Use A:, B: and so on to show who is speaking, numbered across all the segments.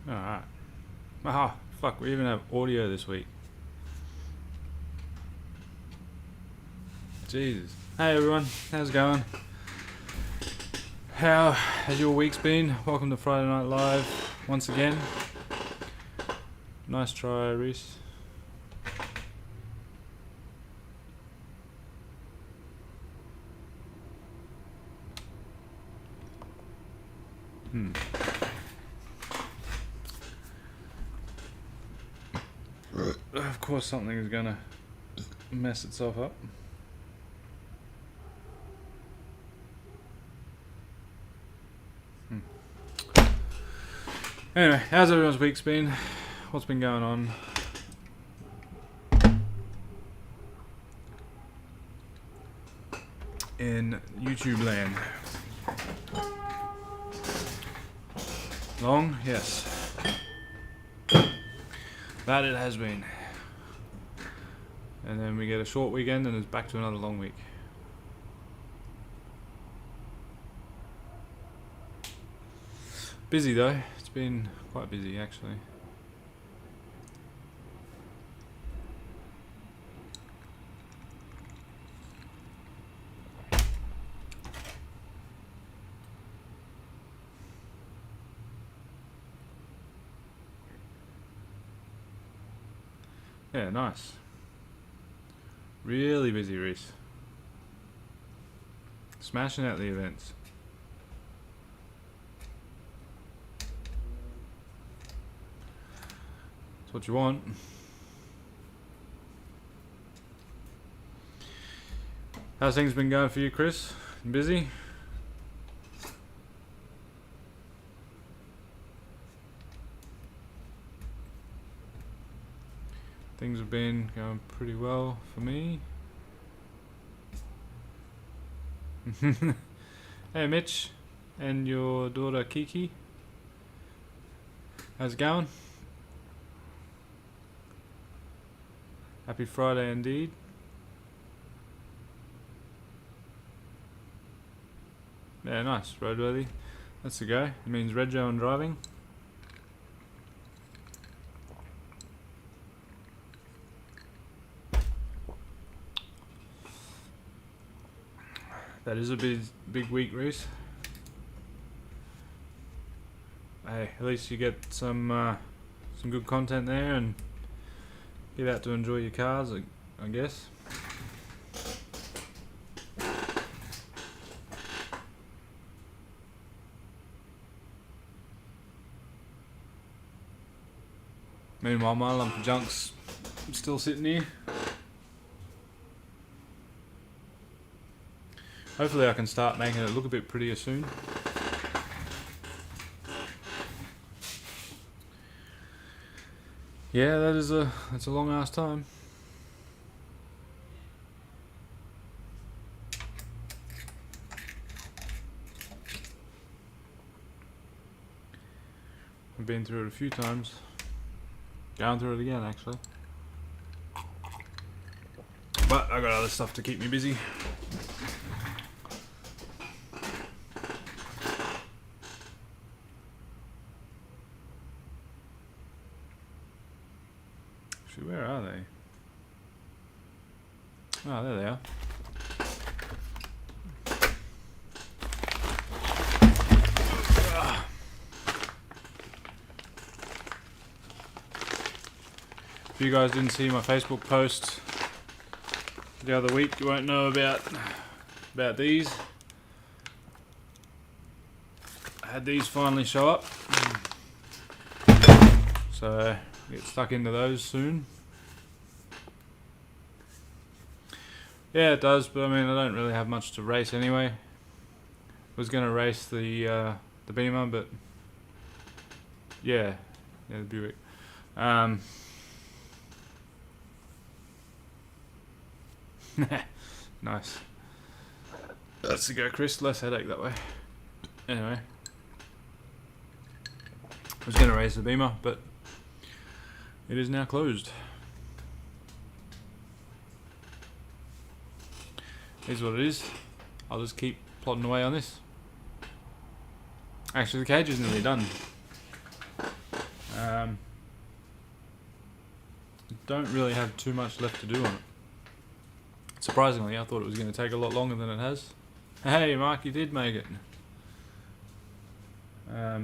A: Alright. Ah, fuck, we even have audio this week. Jesus. Hey everyone, how's it going? How has your week's been? Welcome to Friday Night Live once again. Nice try, Reese. Of course something is gonna mess itself up. Anyway, how's everyone's week's been? What's been going on? In YouTube land. Long? Yes. That it has been. And then we get a short weekend and it's back to another long week. Busy though. It's been quite busy actually. Yeah, nice. Really busy, Reese. Smashing out the events. That's what you want. How's things been going for you, Chris? Busy? Things have been going pretty well for me. Hey Mitch and your daughter Kiki. How's it going? Happy Friday indeed. Yeah, nice. Roadworthy. That's the go. It means Rego and driving. That is a big week, Reese. Hey, at least you get some good content there and get out to enjoy your cars, I guess. Meanwhile, my lump of junk's still sitting here. Hopefully I can start making it look a bit prettier soon. Yeah, that's a long ass time. I've been through it a few times. Going through it again actually. But I got other stuff to keep me busy. Where are they? Oh, there they are. If you guys didn't see my Facebook post the other week, you won't know about these. I had these finally show up, so get stuck into those soon. Yeah, it does, but I mean, I don't really have much to race anyway. Was gonna race the Beamer, but yeah, the Buick. Nice. That's the go, Chris. Less headache that way. Anyway, I was gonna race the Beamer, but it is now closed. Here's what it is. I'll just keep plodding away on this. Actually, the cage is nearly done. Don't really have too much left to do on it. Surprisingly, I thought it was going to take a lot longer than it has. Hey Mark, you did make it. I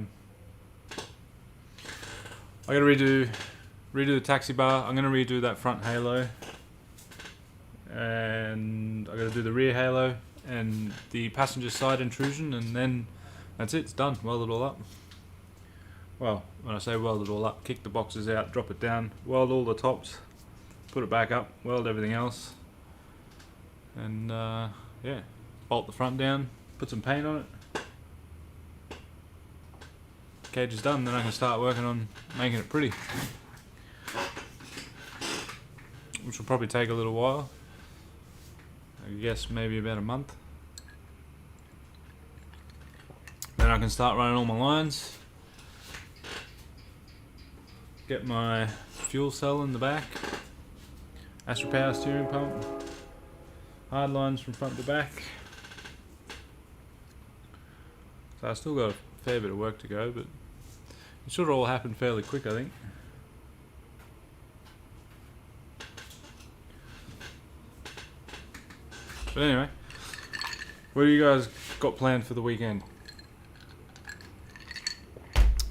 A: gotta redo the taxi bar. I'm gonna redo that front halo, and I gotta do the rear halo and the passenger side intrusion, and then that's it. It's done. Weld it all up. Well, when I say weld it all up, kick the boxes out, drop it down, weld all the tops, put it back up, weld everything else, and yeah, bolt the front down, put some paint on it. Cage is done, then I can start working on making it pretty, which will probably take a little while. I guess maybe about a month. Then I can start running all my lines, get my fuel cell in the back, Astro Power steering pump, hard lines from front to back. So I still got a fair bit of work to go, but it should all happen fairly quick, I think. But anyway, what do you guys got planned for the weekend?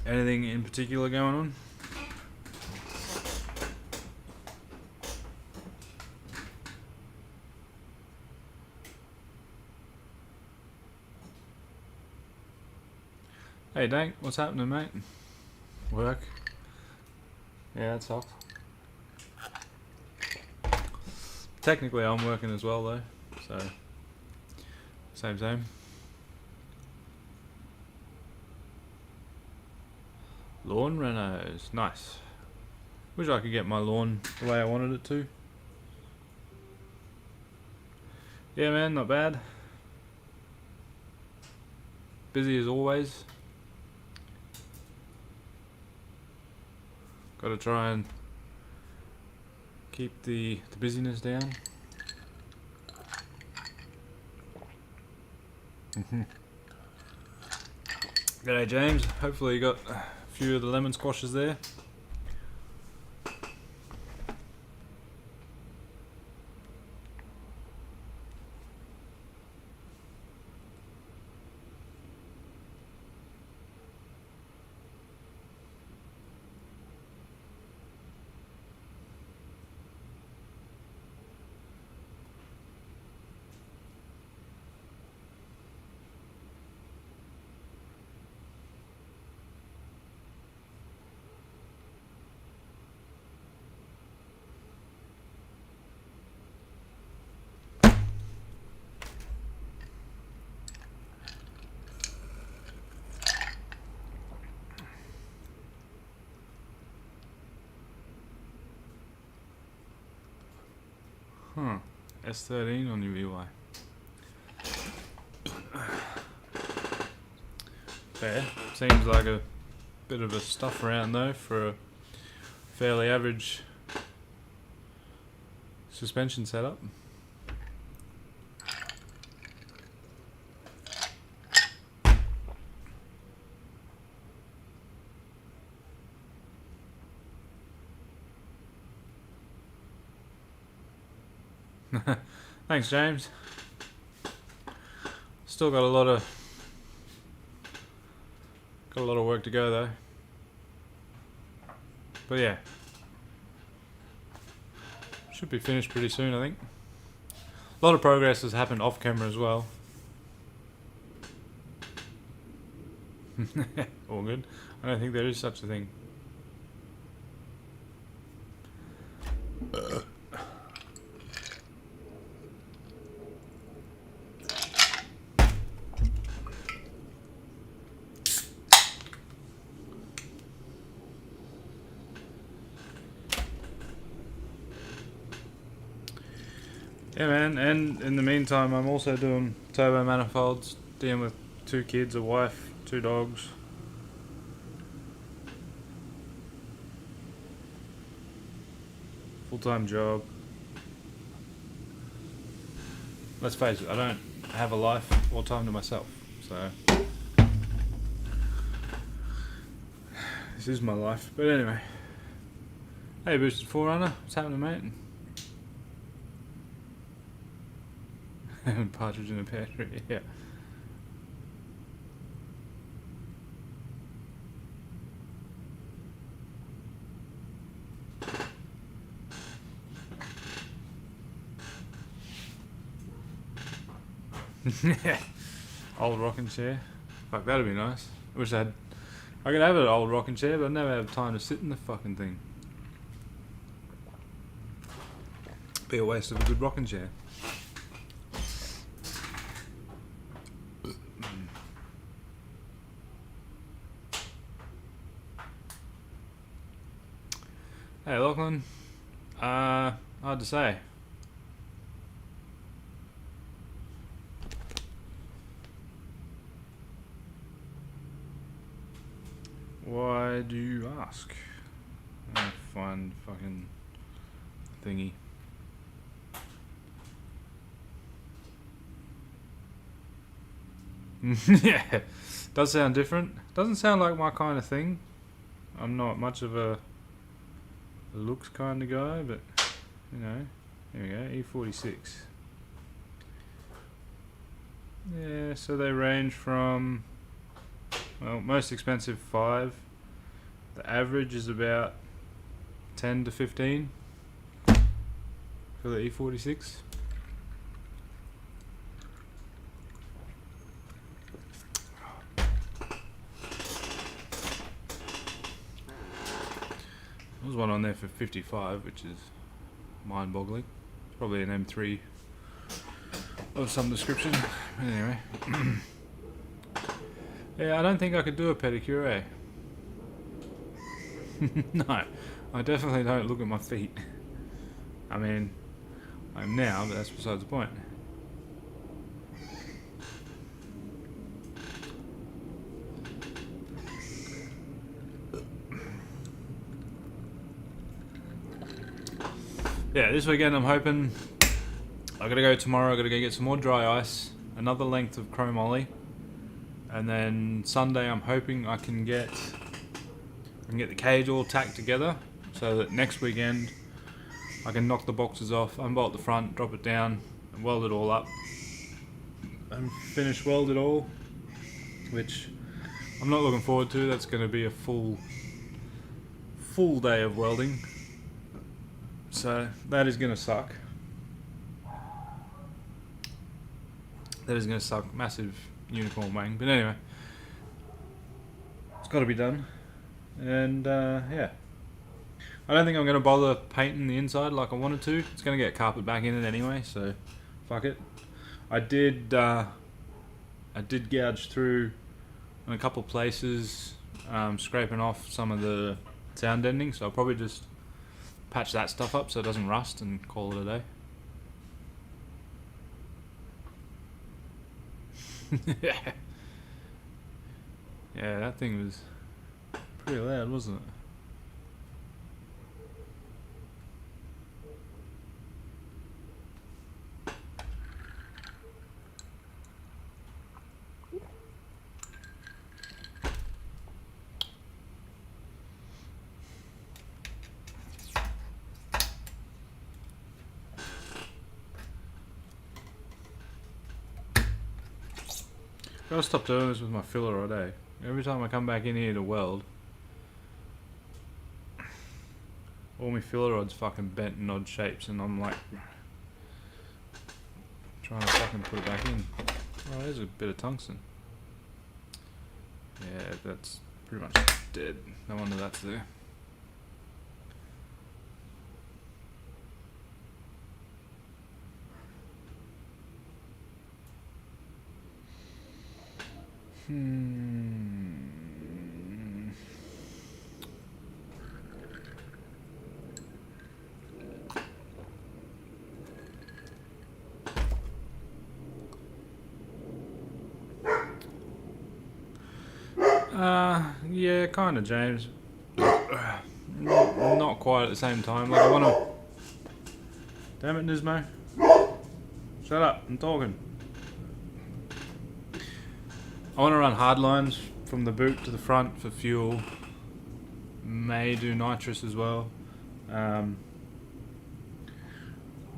A: Anything in particular going on? Hey Dank, what's happening, mate? Work? Yeah, that sucks. Technically I'm working as well though, so same. Lawn renos, nice. Wish I could get my lawn the way I wanted it to. Yeah man, not bad. Busy as always. Gotta try and keep the busyness down. G'day James, hopefully you got a few of the lemon squashes there. Huh, S13 on your UI. Fair. Seems like a bit of a stuff around though for a fairly average suspension setup. Thanks, James. Still got a lot of work to go though. But yeah, should be finished pretty soon, I think. A lot of progress has happened off camera as well. All good. I don't think there is such a thing. Yeah man, and in the meantime I'm also doing turbo manifolds, dealing with 2 kids, a wife, 2 dogs. Full-time job. Let's face it, I don't have a life or time to myself, so This is my life. But anyway. Hey, Boosted Forerunner. What's happening, mate? Partridge in a pear tree, yeah. Yeah. Old rocking chair. Fuck, that'd be nice. I wish I could have an old rocking chair, but I never have time to sit in the fucking thing. Be a waste of a good rocking chair. Hey, Lachlan. Hard to say. Why do you ask? I find fucking thingy. Yeah, does sound different. Doesn't sound like my kind of thing. I'm not much of a looks kind of guy, but you know, here we go, E46. Yeah, so they range from, well, most expensive 5. The average is about 10 to 15 for the E46. There's one on there for 55, which is mind-boggling. It's probably an M3 of some description. Anyway. Yeah, I don't think I could do a pedicure, eh? No, I definitely don't look at my feet. I mean, I'm now, but that's besides the point. Yeah, this weekend I'm hoping I gotta go tomorrow. I gotta go get some more dry ice, another length of chromoly, and then Sunday I'm hoping I can get the cage all tacked together so that next weekend I can knock the boxes off, unbolt the front, drop it down, and weld it all up, and finish weld it all, which I'm not looking forward to. That's going to be a full day of welding. So that is going to suck. That is going to suck. Massive unicorn wang. But anyway, it's got to be done. And yeah, I don't think I'm going to bother painting the inside like I wanted to. It's going to get carpet back in it anyway, so fuck it. I did gouge through in a couple places, scraping off some of the sound deadening, so I'll probably just patch that stuff up so it doesn't rust and call it a day. Yeah, that thing was pretty loud, wasn't it? Gotta stop doing this with my filler all day. Every time I come back in here to weld, all my filler rods fucking bent in odd shapes, and I'm like trying to fucking put it back in. Oh, there's a bit of tungsten. Yeah, that's pretty much dead. No wonder that's there. Yeah, kind of, James. Not quite at the same time. Like I want to. Damn it, Nismo. Shut up! I'm talking. I want to run hard lines from the boot to the front for fuel, may do nitrous as well.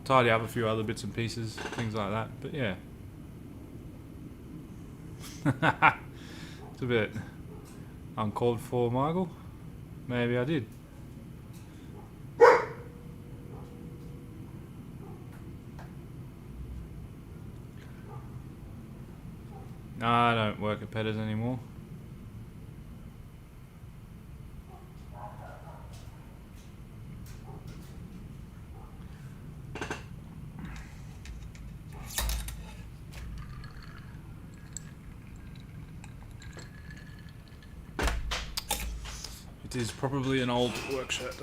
A: Tidy up a few other bits and pieces, things like that. But yeah, it's a bit uncalled for, Michael. Maybe I did. No, I don't work at Petters anymore. It is probably an old work shirt.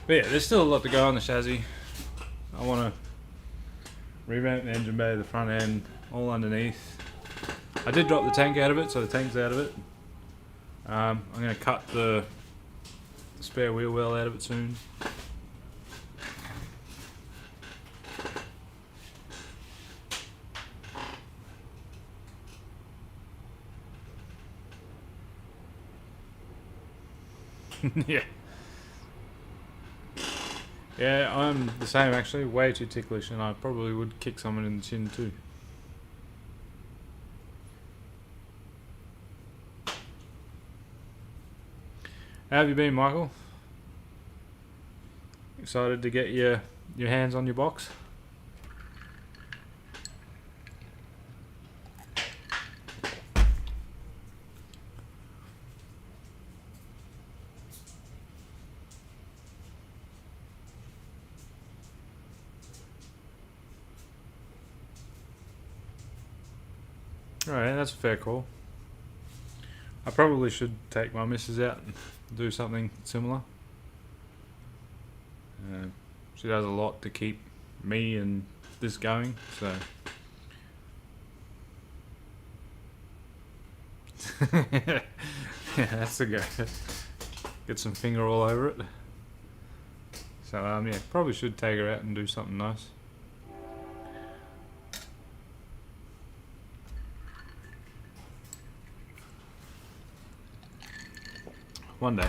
A: But yeah, there's still a lot to go on the chassis. I want to revamp the engine bay, the front end, all underneath. I did drop the tank out of it, so the tank's out of it. I'm going to cut the spare wheel well out of it soon. Yeah. Yeah, I'm the same actually, way too ticklish, and I probably would kick someone in the chin too. How have you been, Michael? Excited to get your hands on your box? Alright, that's a fair call. I probably should take my missus out and do something similar. She does a lot to keep me and this going, so yeah, that's the go. Get some finger all over it. So yeah, probably should take her out and do something nice. One day.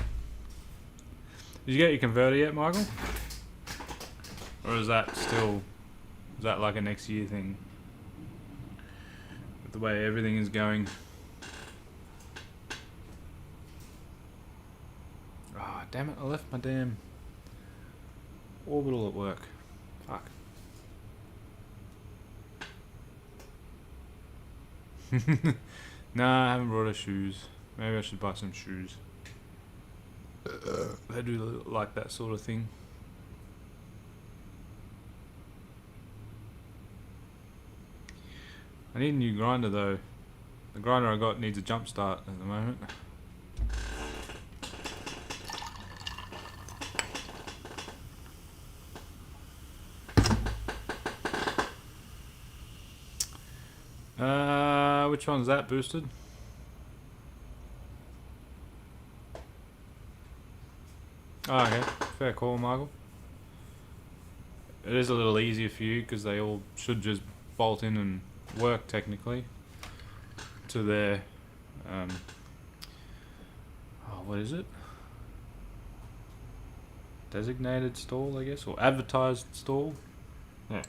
A: Did you get your converter yet, Michael? Or is that like a next year thing? With the way everything is going. Ah, oh, damn it, I left my damn orbital at work. Fuck. Nah, I haven't brought her shoes. Maybe I should buy some shoes. They do like that sort of thing. I need a new grinder though. The grinder I got needs a jump start at the moment. Which one's that boosted? Oh, okay, fair call, Michael. It is a little easier for you because they all should just bolt in and work technically to their what is it? Designated stall, I guess, or advertised stall. Yeah.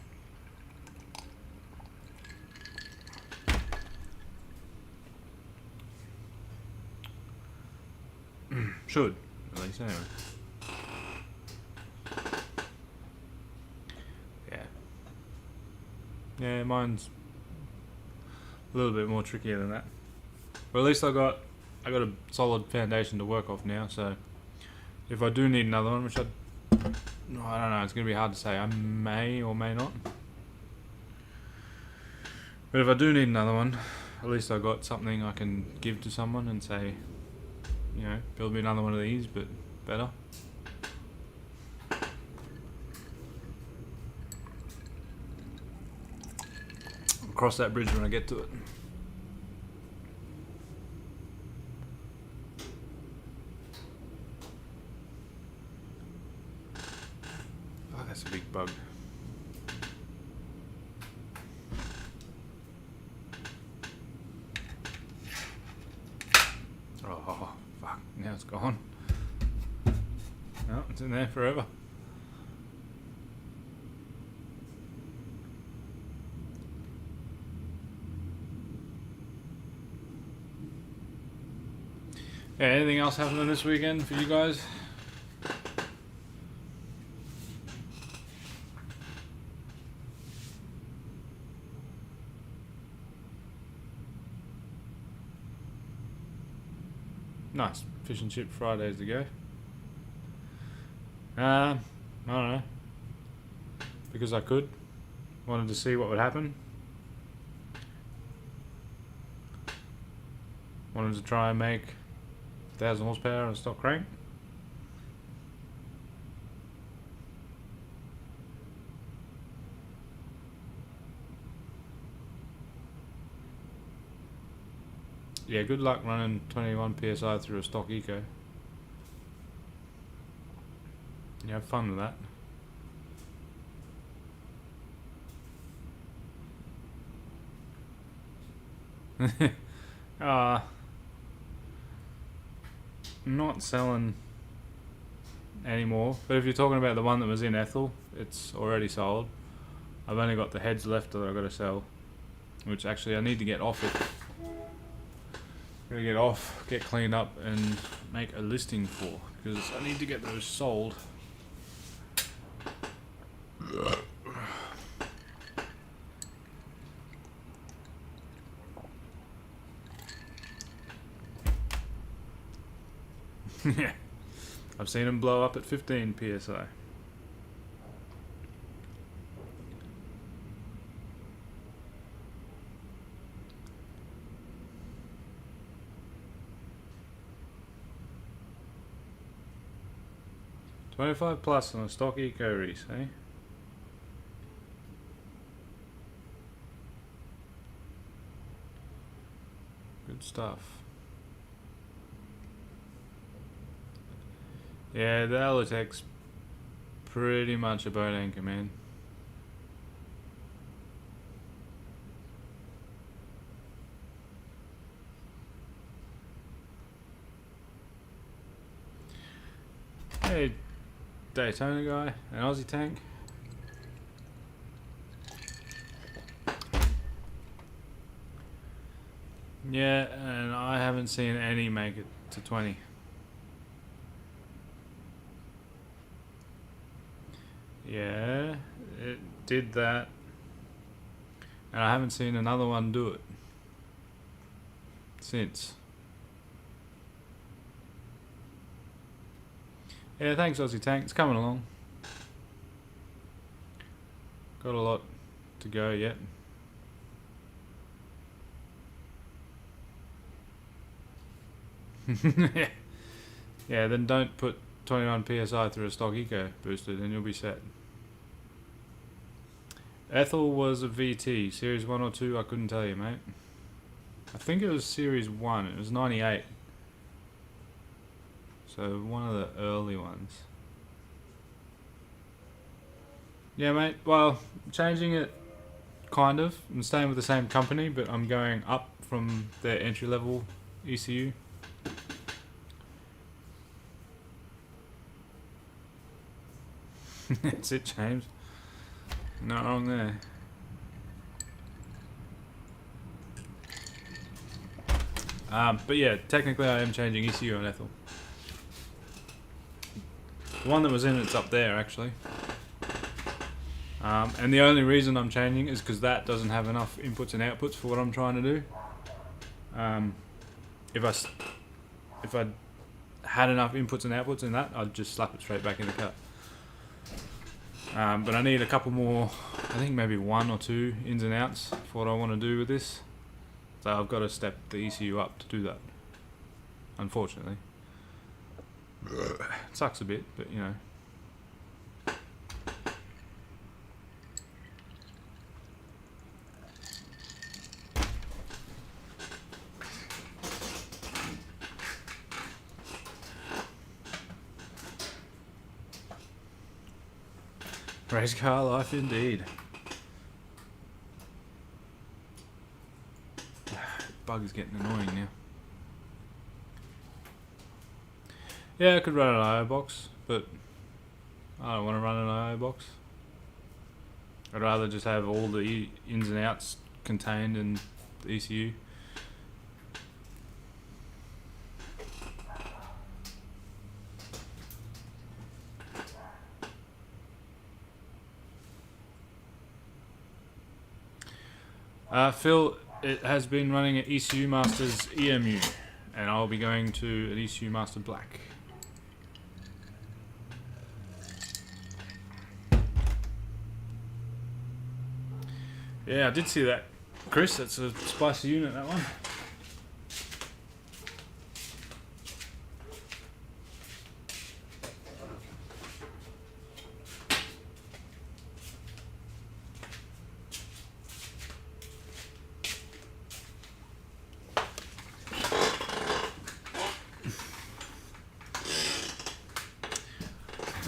A: Should, at least anyway. Yeah, mine's a little bit more trickier than that. But at least I got a solid foundation to work off now, so if I do need another one, which I don't know, it's going to be hard to say. I may or may not. But if I do need another one, at least I got something I can give to someone and say, you know, build me another one of these, but better. Cross that bridge when I get to it. Oh, that's a big bug. Oh. Sits in there forever. Yeah, anything else happening this weekend for you guys? Nice. Fish and chip Fridays to go. I don't know. Because I could. Wanted to see what would happen. Wanted to try and make 1,000 horsepower on a stock crank. Yeah, good luck running 21 PSI through a stock eco. You have fun with that. Not selling anymore, but if you're talking about the one that was in Ethel, it's already sold. I've only got the heads left that I've got to sell, which actually I need to get off it. Gotta get off, get cleaned up, and make a listing for, because I need to get those sold. Yeah, I've seen them blow up at 15 PSI. $25+ on a stock eco reese, eh? Good stuff. Yeah, the Alotech's pretty much a boat anchor, man. Hey, Daytona guy, an Aussie tank. Yeah, and I haven't seen any make it to 20. Yeah, it did that, and I haven't seen another one do it since. Yeah, thanks Aussie Tank, it's coming along. Got a lot to go yet. Yeah, then don't put 21 PSI through a stock eco booster, then you'll be set. Ethel was a VT, series 1 or 2, I couldn't tell you, mate. I think it was series 1, it was 98. So one of the early ones. Yeah, mate, well, changing it kind of. I'm staying with the same company, but I'm going up from their entry level ECU. That's it, James. Not wrong there. But yeah, technically I am changing ECU on Ethel. The one that was in it's up there actually. And the only reason I'm changing is because that doesn't have enough inputs and outputs for what I'm trying to do. If I had enough inputs and outputs in that, I'd just slap it straight back in the cut. But I need a couple more, I think maybe 1 or 2 ins and outs for what I want to do with this. So I've got to step the ECU up to do that, unfortunately. It sucks a bit, but you know. Race car life indeed. Bug is getting annoying now. Yeah, I could run an IO box, but I don't want to run an I/O box. I'd rather just have all the ins and outs contained in the ECU. Phil, it has been running at ECU Masters EMU, and I'll be going to an ECU Master Black. Yeah, I did see that, Chris. That's a spicy unit, that one.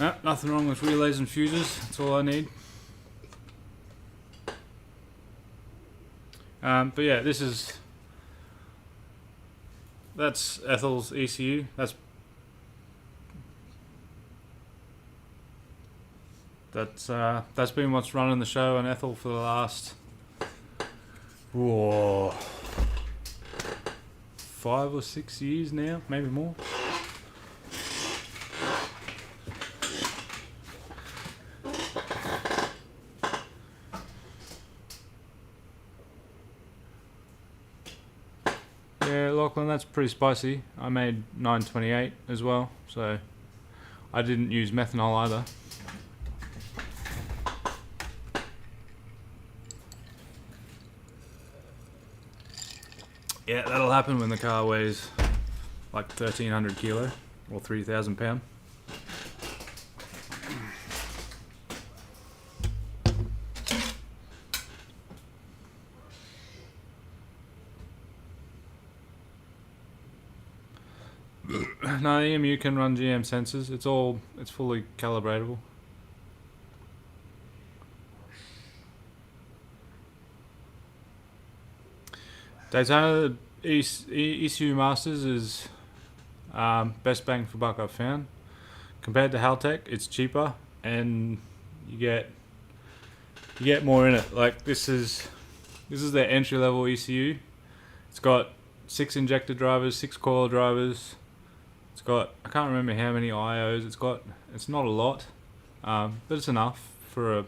A: No, nothing wrong with relays and fuses. That's all I need. But yeah, that's Ethel's ECU. That's been what's running the show on Ethel for the last 5 or 6 years now, maybe more. Yeah, Lachlan, that's pretty spicy. I made 928 as well, so I didn't use methanol either. Yeah, that'll happen when the car weighs like 1,300 kilo or 3,000 pound. No, the EMU can run GM sensors. It's fully calibratable. Daytona ECU Masters is best bang for buck I've found. Compared to Haltech, it's cheaper and you get more in it. Like this is their entry level ECU. It's got 6 injector drivers, 6 coil drivers. It's got, I can't remember how many IOs it's got. It's not a lot, but it's enough for a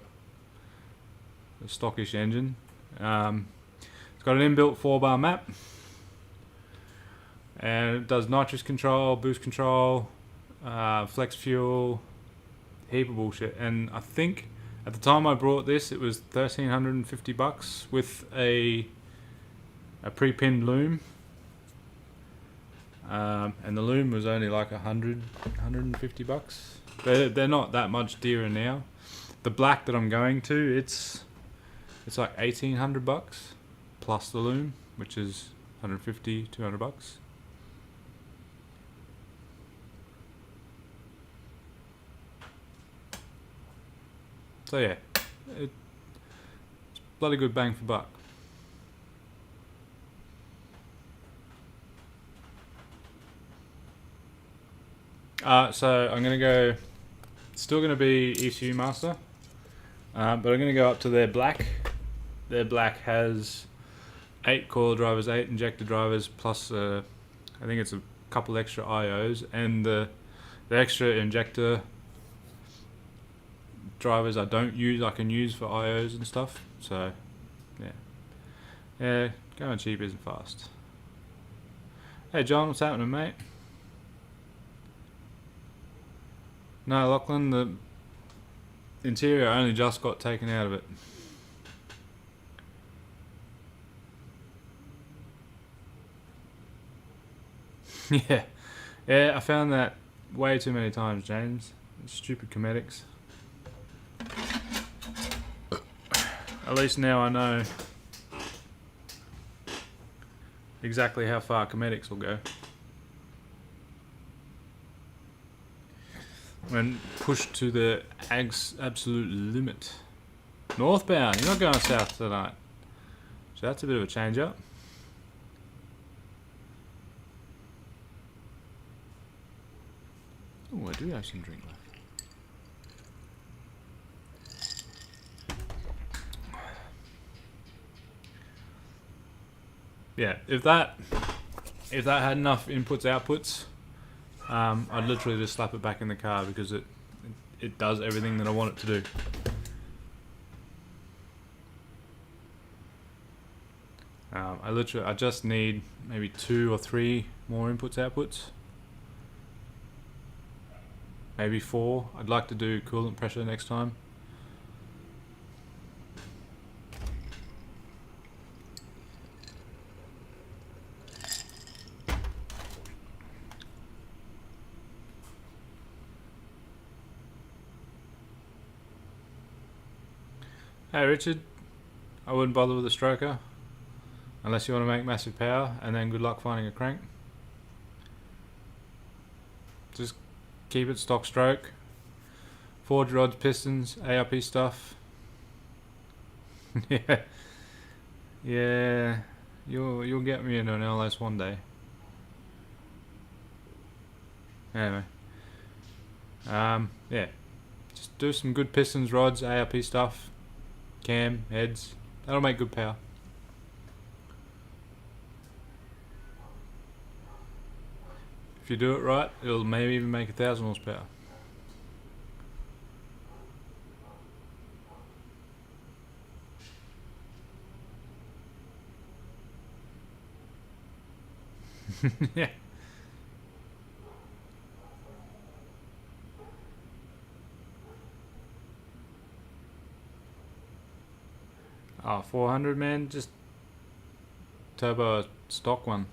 A: stockish engine. It's got an inbuilt 4-bar map, and it does nitrous control, boost control, flex fuel, heap of bullshit. And I think at the time I brought this, it was $1,350 with a pre-pinned loom. And the loom was only like $150. They're not that much dearer now. The black that I'm going to, it's like $1,800 plus the loom, which is $150, $200. So yeah, it's bloody good bang for buck. So I'm going to go, still going to be ECU Master, but I'm going to go up to their black. Their black has 8 coil drivers, 8 injector drivers, plus I think it's a couple extra IOs, and the extra injector drivers I don't use, I can use for IOs and stuff. So yeah, going cheap isn't fast. Hey John, what's happening, mate? No, Lachlan, the interior only just got taken out of it. Yeah, I found that way too many times, James. Stupid cosmetics. At least now I know exactly how far cosmetics will go. When pushed to the absolute limit. Northbound, you're not going south tonight. So that's a bit of a change up. Oh, I do have some drink left. yeah, if that had enough inputs outputs, I'd literally just slap it back in the car because it does everything that I want it to do. I just need maybe 2 or 3 more inputs outputs, maybe 4. I'd like to do coolant pressure next time. Hey Richard, I wouldn't bother with a stroker unless you want to make massive power, and then good luck finding a crank. Just keep it stock stroke, forge rods, pistons, ARP stuff. yeah, you'll get me into an LS one day. Anyway, yeah, just do some good pistons, rods, ARP stuff, cam, heads. That'll make good power. If you do it right, it'll maybe even make 1,000 horsepower. Yeah. Oh, 400, man, just turbo a stock one.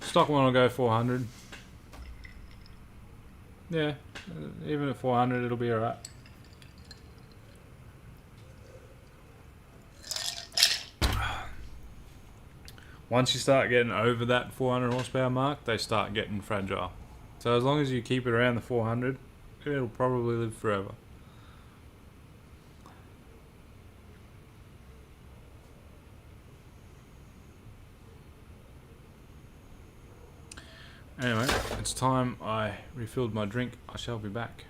A: Stock one will go 400. Yeah, even at 400 it'll be alright. Once you start getting over that 400 horsepower mark, they start getting fragile. So as long as you keep it around the 400, it'll probably live forever. Anyway, it's time I refilled my drink. I shall be back.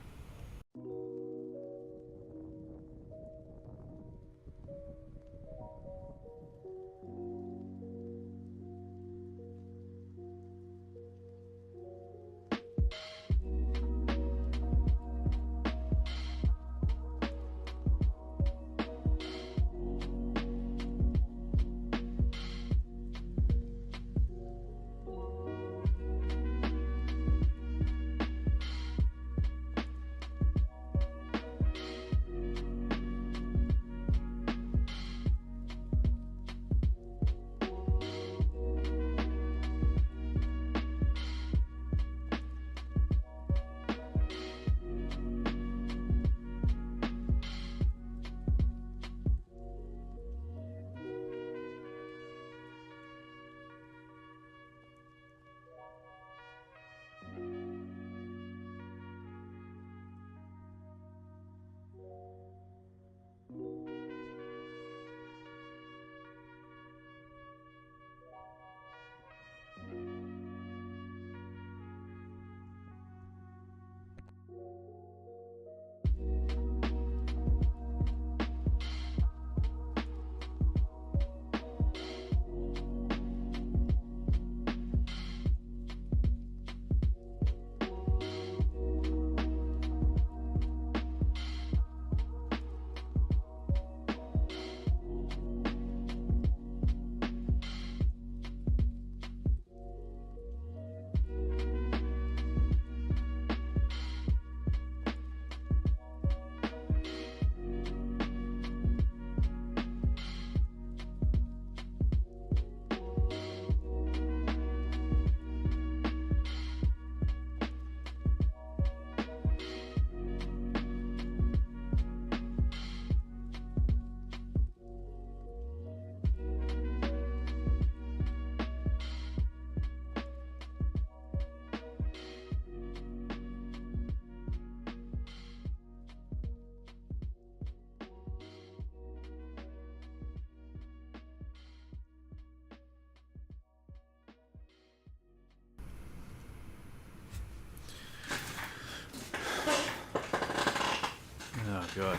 A: God.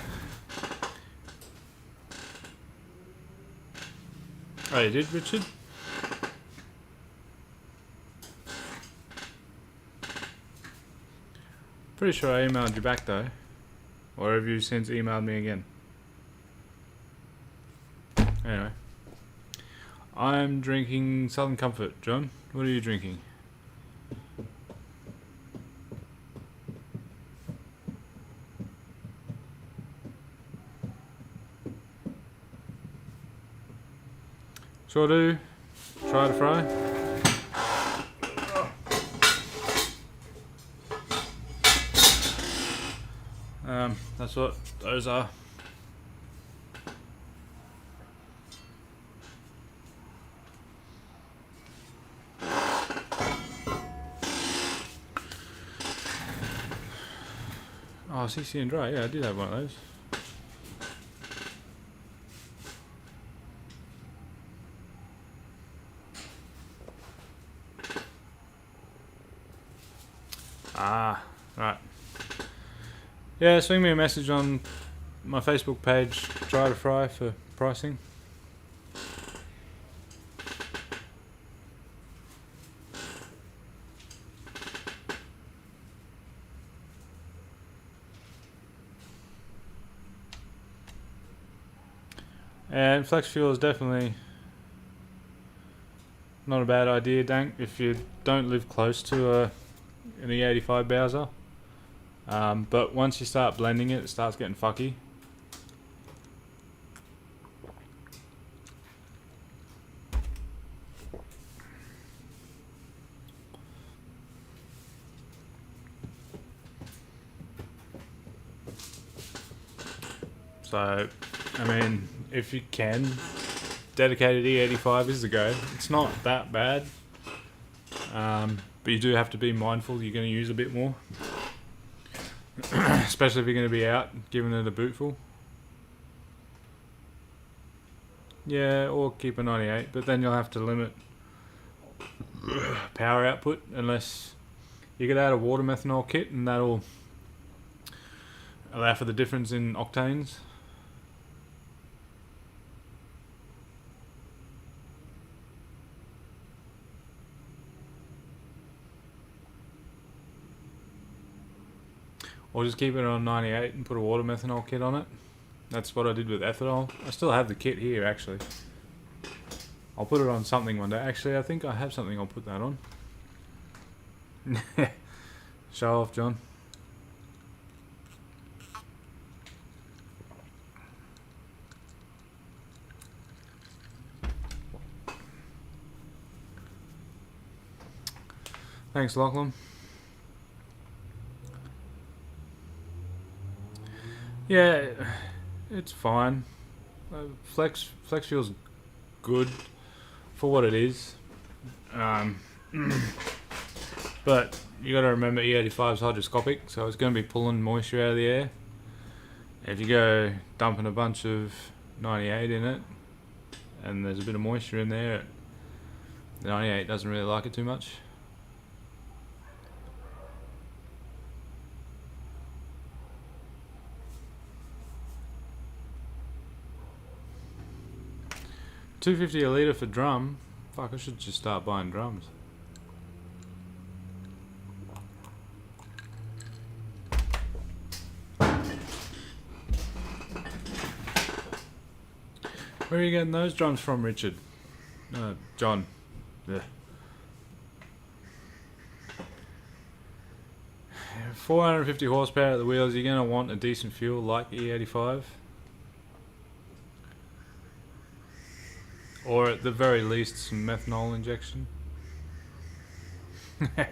A: Oh, you did, Richard? Pretty sure I emailed you back though. Or have you since emailed me again? Anyway. I'm drinking Southern Comfort. John, what are you drinking? Sure do. Try to fry. That's what those are. Oh, CC and dry. Yeah, I did have one of those. Ah, right. Yeah, swing me a message on my Facebook page, Try to Fry, for pricing. And flex fuel is definitely not a bad idea, Dank, if you don't live close to an E85 Bowser. But once you start blending it, it starts getting fucky. So, I mean, if you can, dedicated E85 is the go. It's not that bad, but you do have to be mindful you're going to use a bit more. Especially if you're going to be out giving it a bootful. Yeah, or keep a 98, but then you'll have to limit power output unless you get out a water methanol kit, and that'll allow for the difference in octanes. Or just keep it on 98 and put a water methanol kit on it. That's what I did with ethanol. I still have the kit here, actually. I'll put it on something one day. Actually, I think I have something I'll put that on. Show off, John. Thanks, Lachlan. Yeah, it's fine. Flex feels good for what it is. But you got to remember E85 is hygroscopic, so it's going to be pulling moisture out of the air. If you go dumping a bunch of 98 in it, and there's a bit of moisture in there, the 98 doesn't really like it too much. $2.50 a litre for drum. Fuck, I should just start buying drums. Where are you getting those drums from, Richard? John. Ugh. 450 horsepower at the wheels. You're going to want a decent fuel like E85. Or at the very least some methanol injection. Yeah,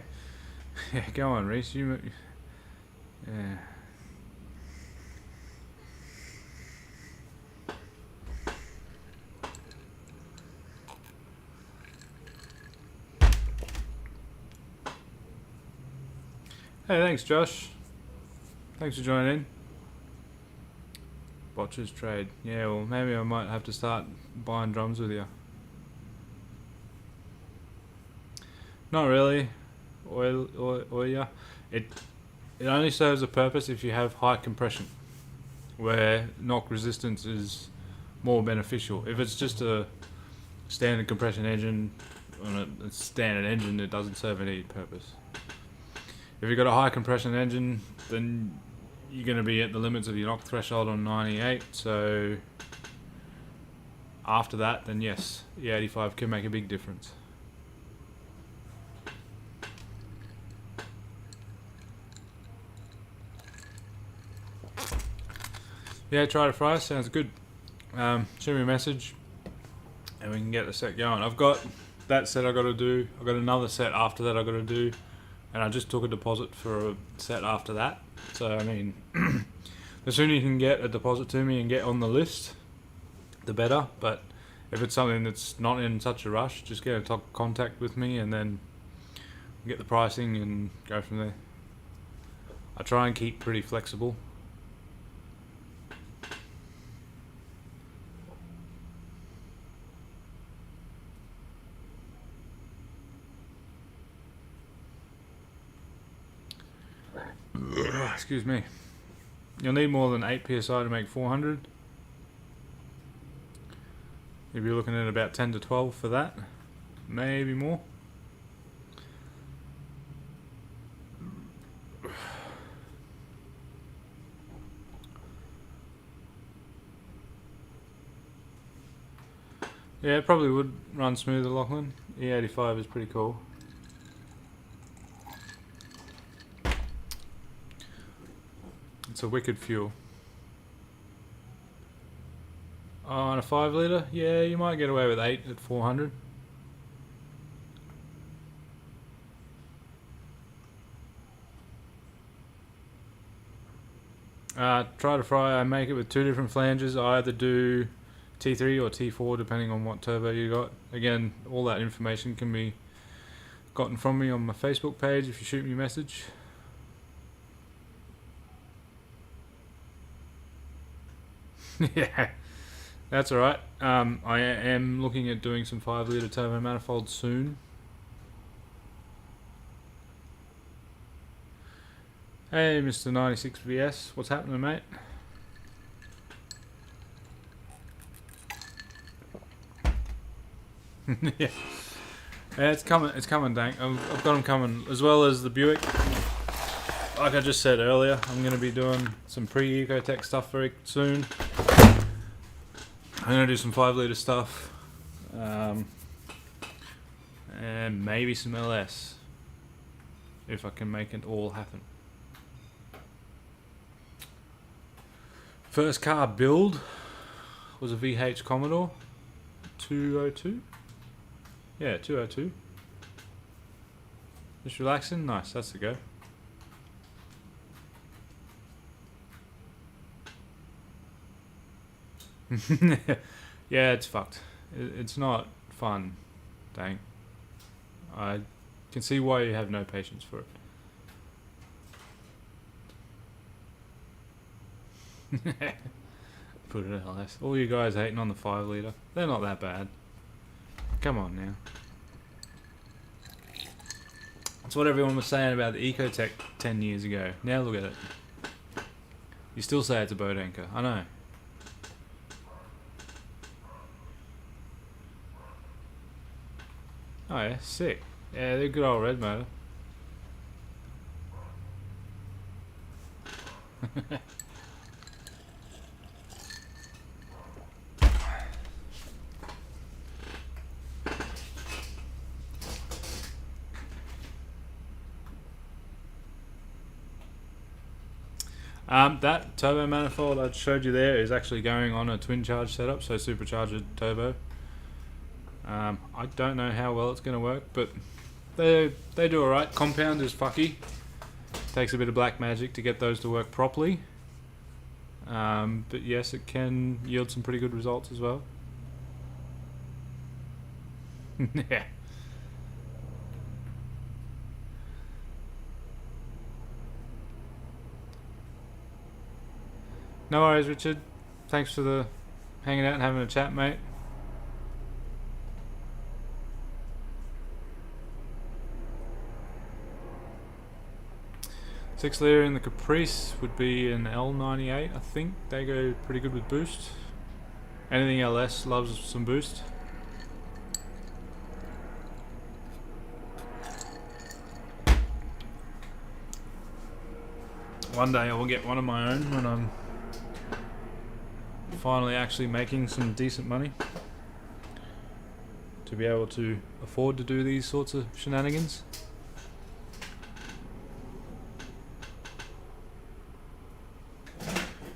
A: go on, Reese. Yeah. Hey, thanks, Josh. Thanks for joining in. Botchers trade. Yeah, well, maybe I might have to start buying drums with you. Not really. Oil, yeah. It only serves a purpose if you have high compression. where knock resistance is more beneficial. If it's just a standard compression engine on a standard engine, it doesn't serve any purpose. If you've got a high compression engine, then you're going to be at the limits of your knock threshold on 98, so after that, then yes, E85 can make a big difference. Yeah, try to fry, sounds good. Shoot me a message and we can get the set going. I've got that set I've got to do. I've got another set after that I've got to do, and I just took a deposit for a set after that. So I mean, the sooner you can get a deposit to me and get on the list, the better. But if it's something that's not in such a rush, just get in contact with me and then get the pricing and go from there. I try and keep pretty flexible. Excuse me. You'll need more than 8 psi to make 400. You'll be looking at about 10 to 12 for that, maybe more. Yeah, it probably would run smoother, Lachlan. E85 is pretty cool. It's a wicked fuel. Oh, on a 5 litre? Yeah, you might get away with 8 at 400. Try to fry. I make it with 2 different flanges. I either do T3 or T4 depending on what turbo you got. Again, all that information can be gotten from me on my Facebook page if you shoot me a message. Yeah, that's alright. I am looking at doing some 5 litre turbo manifolds soon. Hey Mr. 96 VS, what's happening, mate? Yeah. Yeah, it's coming, Dank. I've got them coming, as well as the Buick. Like I just said earlier, I'm going to be doing some pre-Ecotech stuff very soon. I'm going to do some 5 litre stuff, and maybe some LS, if I can make it all happen. First car build was a VH Commodore 202. Yeah, 202. Just relaxing, nice, that's the go. Yeah, it's fucked. It's not fun, dang. I can see why you have no patience for it. Put it LS. All you guys hating on the 5 litre. They're not that bad. Come on now. That's what everyone was saying about the Ecotech 10 years ago. Now look at it. You still say it's a boat anchor. I know. Oh yeah, sick. Yeah, they're good old red motor. That turbo manifold I showed you there is actually going on a twin charge setup, so supercharged turbo. I don't know how well it's going to work, but they do alright. Compound is fucky. Takes a bit of black magic to get those to work properly. But yes, it can yield some pretty good results as well. Yeah. No worries, Richard. Thanks for the hanging out and having a chat, mate. 6 litre in the Caprice would be an L98, I think. They go pretty good with boost. Anything LS loves some boost. One day I will get one of my own when I'm finally actually making some decent money to be able to afford to do these sorts of shenanigans.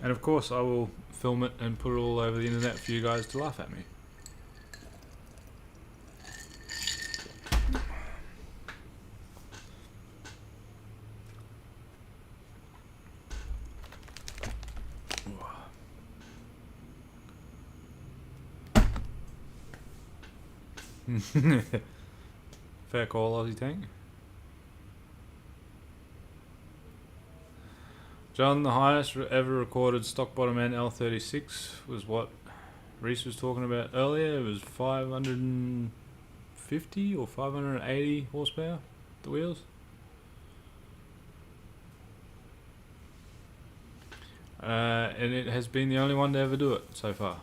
A: And of course I will film it and put it all over the internet for you guys to laugh at me. Fair call, Aussie Tank. John, the highest ever recorded stock bottom end L36 was what Reese was talking about earlier. It was 550 or 580 horsepower, the wheels. And it has been the only one to ever do it so far.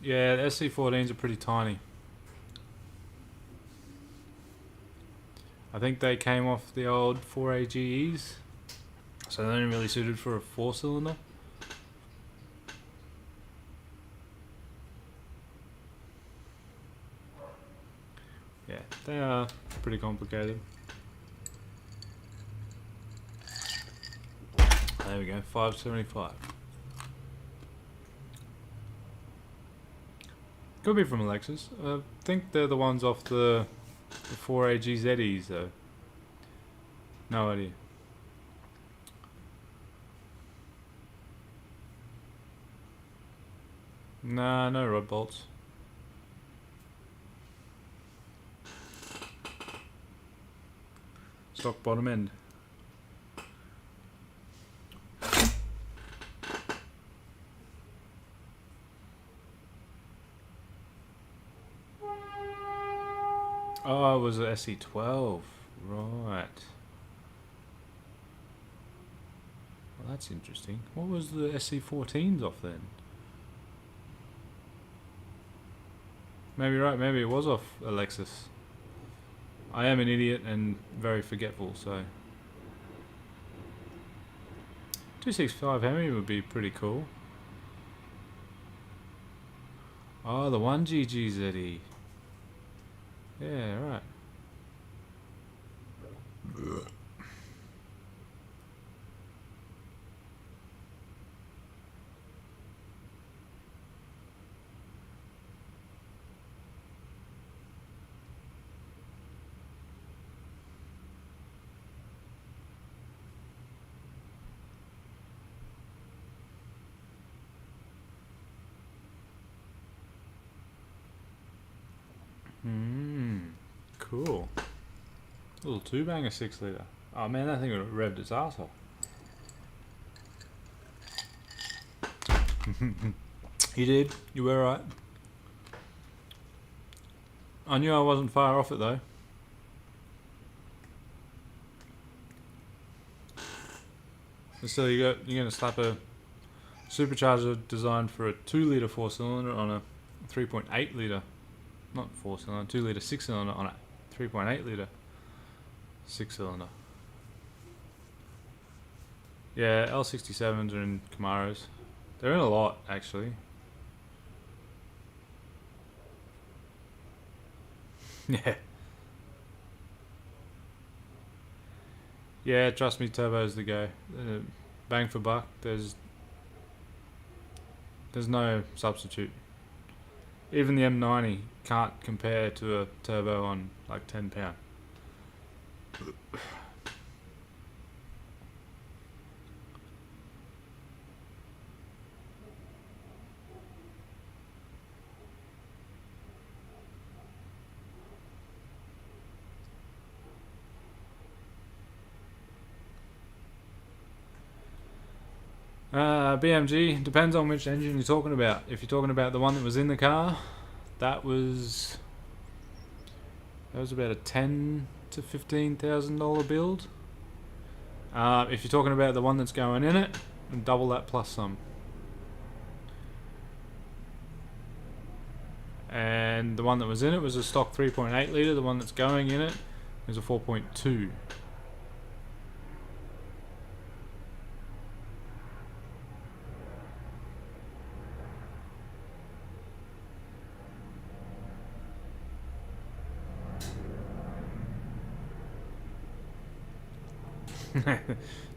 A: Yeah, the SC14s are pretty tiny. I think they came off the old 4AGEs, so they're only really suited for a 4-cylinder. Yeah, they are pretty complicated. There we go, 575. Could be from Alexis. I think they're the ones off the 4AGZEs though. No idea. Nah, no rod bolts. Stock bottom end. Oh, it was a SC12. Right. Well, that's interesting. What was the SC14s off then? Maybe right, maybe it was off Alexis. I am an idiot and very forgetful, so 265 Hemi would be pretty cool. Oh, the 1GGZE. Yeah, right. Cool. Little 2-banger 6-litre. Oh man, that thing would have revved its arsehole. You did. You were right. I knew I wasn't far off it though. So you're going to slap a supercharger designed for a 2-litre 4-cylinder on a 3.8 litre, not 4-cylinder, 2-litre 6-cylinder on a 3.8 litre 6-cylinder. Yeah, L67s are in Camaros. They're in a lot actually. Yeah. Yeah, trust me, turbo's the go. Bang for buck. There's no substitute. Even the M90 can't compare to a turbo on like 10 pound. BMG, depends on which engine you're talking about. If you're talking about the one that was in the car, that was about a $10,000 to $15,000 build. If you're talking about the one that's going in it, double that plus some. And the one that was in it was a stock 3.8 litre. The one that's going in it is a 4.2.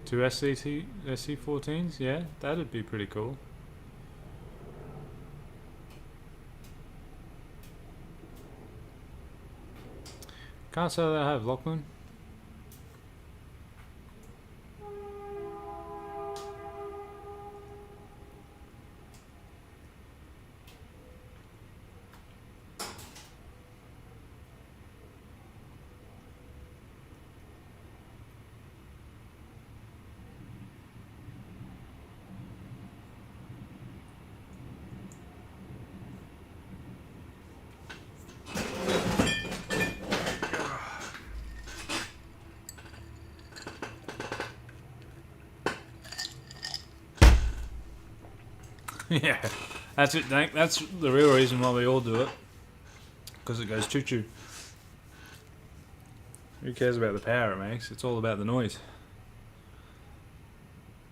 A: Two SC14s, yeah, that'd be pretty cool. Can't say that I have, Lachlan. Yeah, that's it, Dank. That's the real reason why we all do it. Because it goes choo-choo. Who cares about the power it makes? It's all about the noise.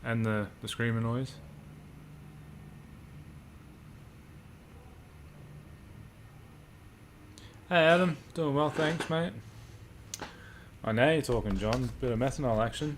A: And the screamer noise. Hey Adam, doing well, thanks mate. I know you're talking, John. Bit of methanol action.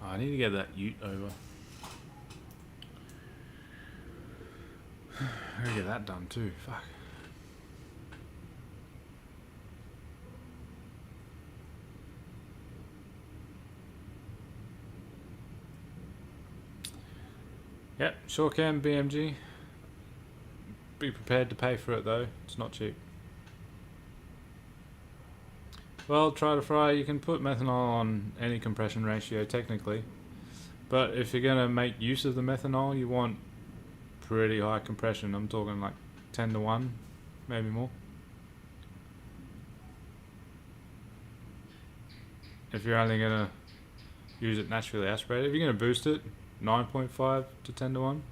A: I need to get that ute over. I gotta get that done too. Fuck. Yep, sure can, BMG. Be prepared to pay for it though. It's not cheap. Well, try to fry. You can put methanol on any compression ratio technically, but if you're gonna make use of the methanol, you want pretty high compression. I'm talking like 10 to 1, maybe more. If you're only gonna use it naturally aspirated, if you're gonna boost it, 9.5 to 10 to 1.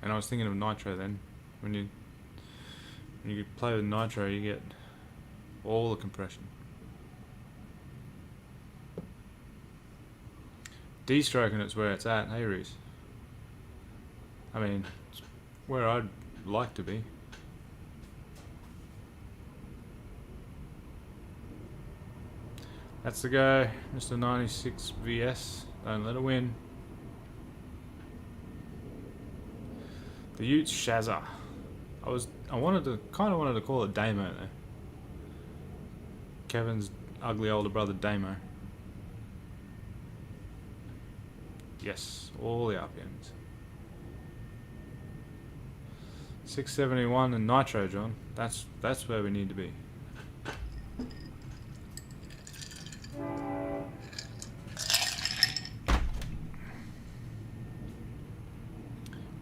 A: And I was thinking of nitro then. When you play with nitro, you get all the compression. D-stroking it's where it's at, hey Reese. I mean, it's where I'd like to be. That's the go, Mr. 96 VS. Don't let it win. The Utes Shazza. I kind of wanted to call it Damo though. Kevin's ugly older brother Damo. Yes, all the RPMs. 671 and nitro, John. That's where we need to be.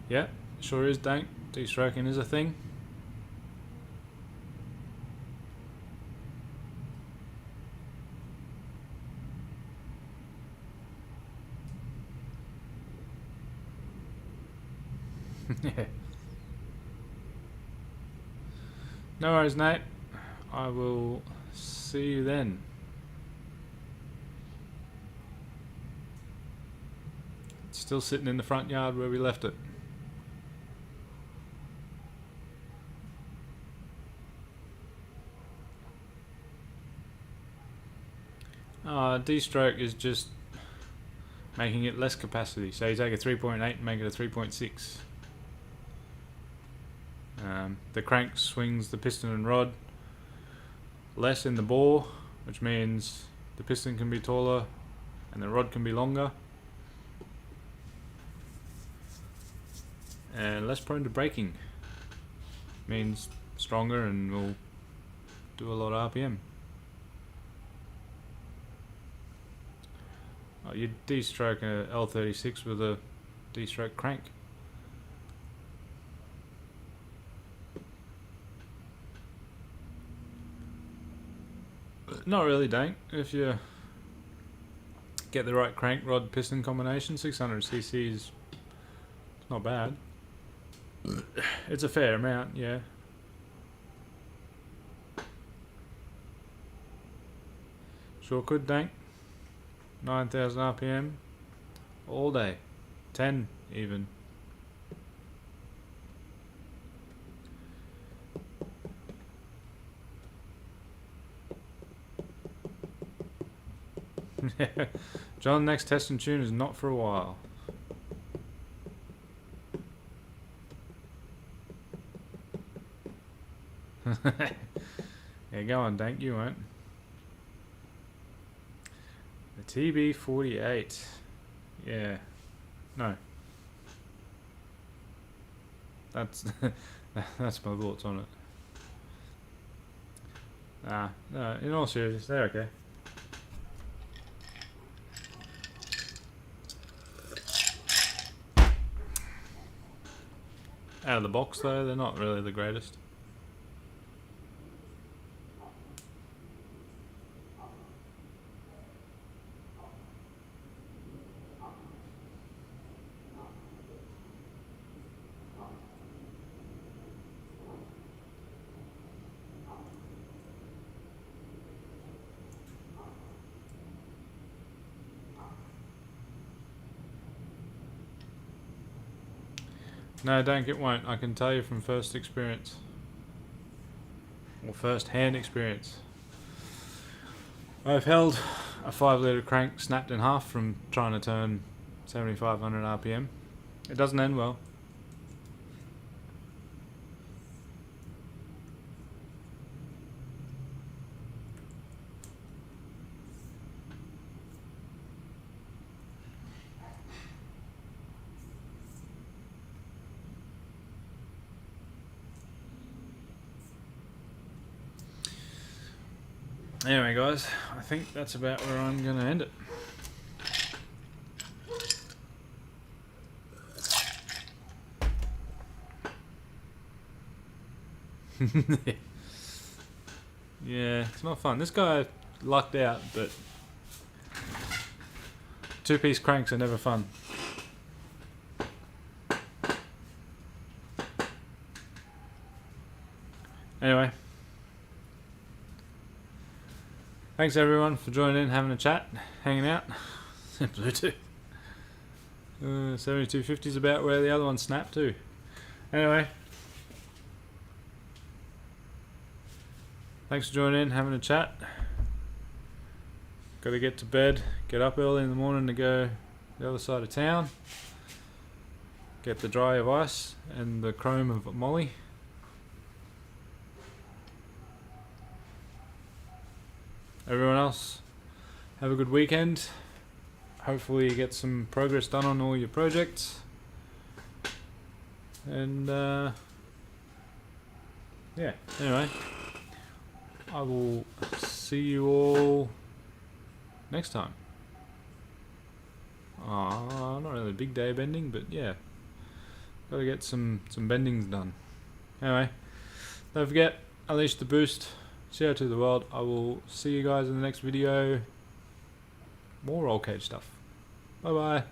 A: Yeah, sure is, Dank. De-stroking is a thing. Yeah. No worries, Nate. I will see you then. It's still sitting in the front yard where we left it. D-stroke is just making it less capacity. So you take a 3.8 and make it a 3.6. The crank swings the piston and rod less in the bore, which means the piston can be taller and the rod can be longer and less prone to breaking. Means stronger and will do a lot of RPM. You D-stroke a L36 with a D-stroke crank. Not really, Dank. If you get the right crank rod piston combination, 600cc is not bad. It's a fair amount, yeah. Sure could, Dank. 9,000 RPM all day, 10 even. John, next test and tune is not for a while. Yeah, go on, Dank, you won't. The TB48. Yeah. No. That's that's my thoughts on it. No, in all seriousness, they're okay. Out of the box though, they're not really the greatest. No, Dank, it won't. I can tell you from first experience. Or first-hand experience. I've held a 5-litre crank snapped in half from trying to turn 7,500 RPM. It doesn't end well. Anyway, guys, I think that's about where I'm going to end it. Yeah, it's not fun. This guy lucked out, but two-piece cranks are never fun. Anyway. Thanks everyone for joining in, having a chat, hanging out. Bluetooth. 7250 is about where the other one snapped too. Anyway. Thanks for joining in, having a chat. Got to get to bed, get up early in the morning to go the other side of town. Get the dry of ice and the chrome of Molly. Everyone else, have a good weekend. Hopefully you get some progress done on all your projects. And yeah, anyway, I will see you all next time. Not really a big day bending, but yeah, gotta get some bendings done. Anyway, don't forget, unleash the boost. CO2 to the world. I will see you guys in the next video. More roll cage stuff. Bye bye.